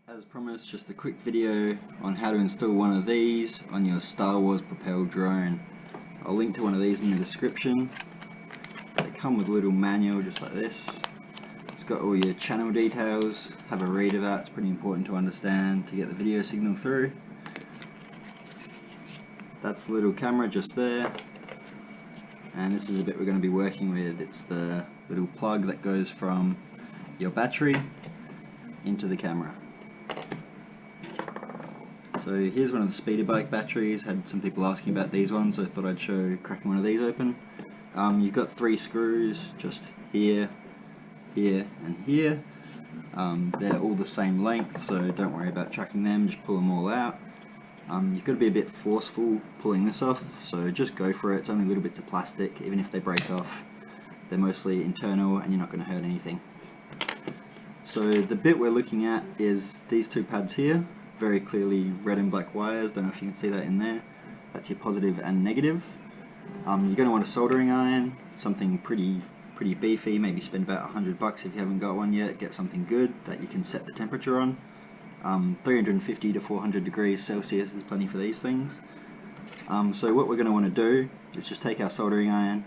As promised, just a quick video on how to install one of these on your Star Wars Propel Drone. I'll link to one of these in the description. They come with a little manual just like this. It's got all your channel details. Have a read of that, it's pretty important to understand to get the video signal through. That's the little camera just there. And this is the bit we're going to be working with. It's the little plug that goes from your battery into the camera. So here's one of the speeder bike batteries. Had some people asking about these ones, so I thought I'd show cracking one of these open. You've got 3 screws just here, here and here. They're all the same length, so don't worry about tracking them, just pull them all out. You've got to be a bit forceful pulling this off, so just go for it. It's only little bits of plastic. Even if they break off, they're mostly internal and you're not going to hurt anything. So the bit we're looking at is these 2 pads here, very clearly red and black wires. Don't know if you can see that in there. That's your positive and negative. You're going to want a soldering iron, something pretty beefy. Maybe spend about $100 if you haven't got one yet. Get something good that you can set the temperature on. 350 to 400 degrees Celsius is plenty for these things. So what we're going to want to do is just take our soldering iron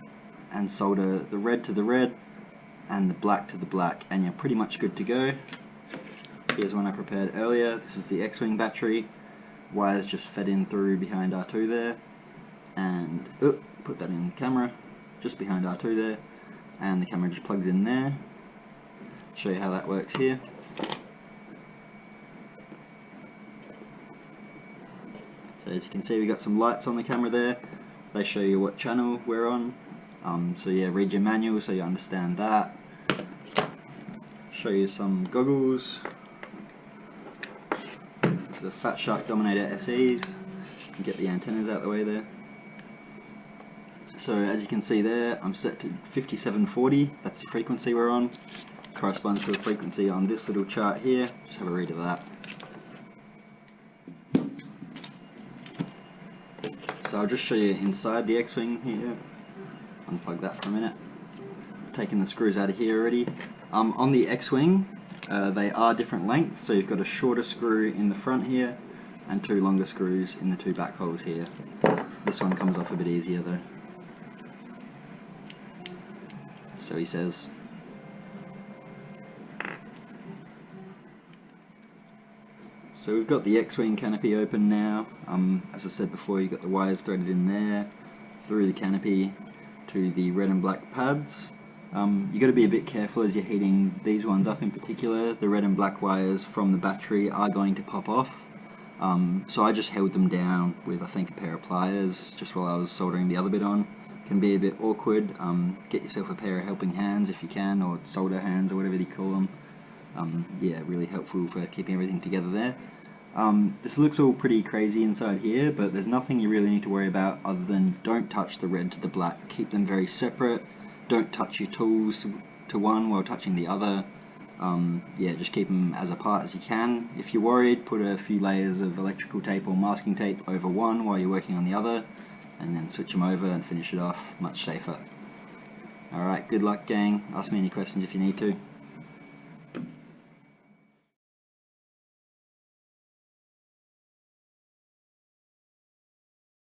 and solder the red to the red and the black to the black, and you're pretty much good to go. Here's one I prepared earlier. This is the X-Wing battery. Wires just fed in through behind R2 there, and put that in the camera just behind R2 there, and the camera just plugs in there. Show you how that works here. So as you can see, we got some lights on the camera there. They show you what channel we're on. So yeah, read your manual so you understand that. Show you some goggles. The Fat Shark Dominator SEs. And get the antennas out of the way there. So as you can see there, I'm set to 5740. That's the frequency we're on. Corresponds to a frequency on this little chart here. Just have a read of that. So I'll just show you inside the X-Wing here. Unplug that for a minute. Taking the screws out of here already. On the X-Wing, they are different lengths, so you've got a shorter screw in the front here and 2 longer screws in the 2 back holes here. This one comes off a bit easier though. So he says. So we've got the X-Wing canopy open now. As I said before, you've got the wires threaded in there, through the canopy to the red and black pads. You've got to be a bit careful as you're heating these ones up in particular. The red and black wires from the battery are going to pop off. So I just held them down with, I think, a pair of pliers just while I was soldering the other bit on. Can be a bit awkward. Get yourself a pair of helping hands if you can, or solder hands or whatever you call them. Yeah, really helpful for keeping everything together there. This looks all pretty crazy inside here, but there's nothing you really need to worry about other than don't touch the red to the black. Keep them very separate. Don't touch your tools to one while touching the other. Yeah, just keep them as apart as you can. If you're worried, put a few layers of electrical tape or masking tape over one while you're working on the other, and then switch them over and finish it off. Much safer. Alright, good luck gang. Ask me any questions if you need to.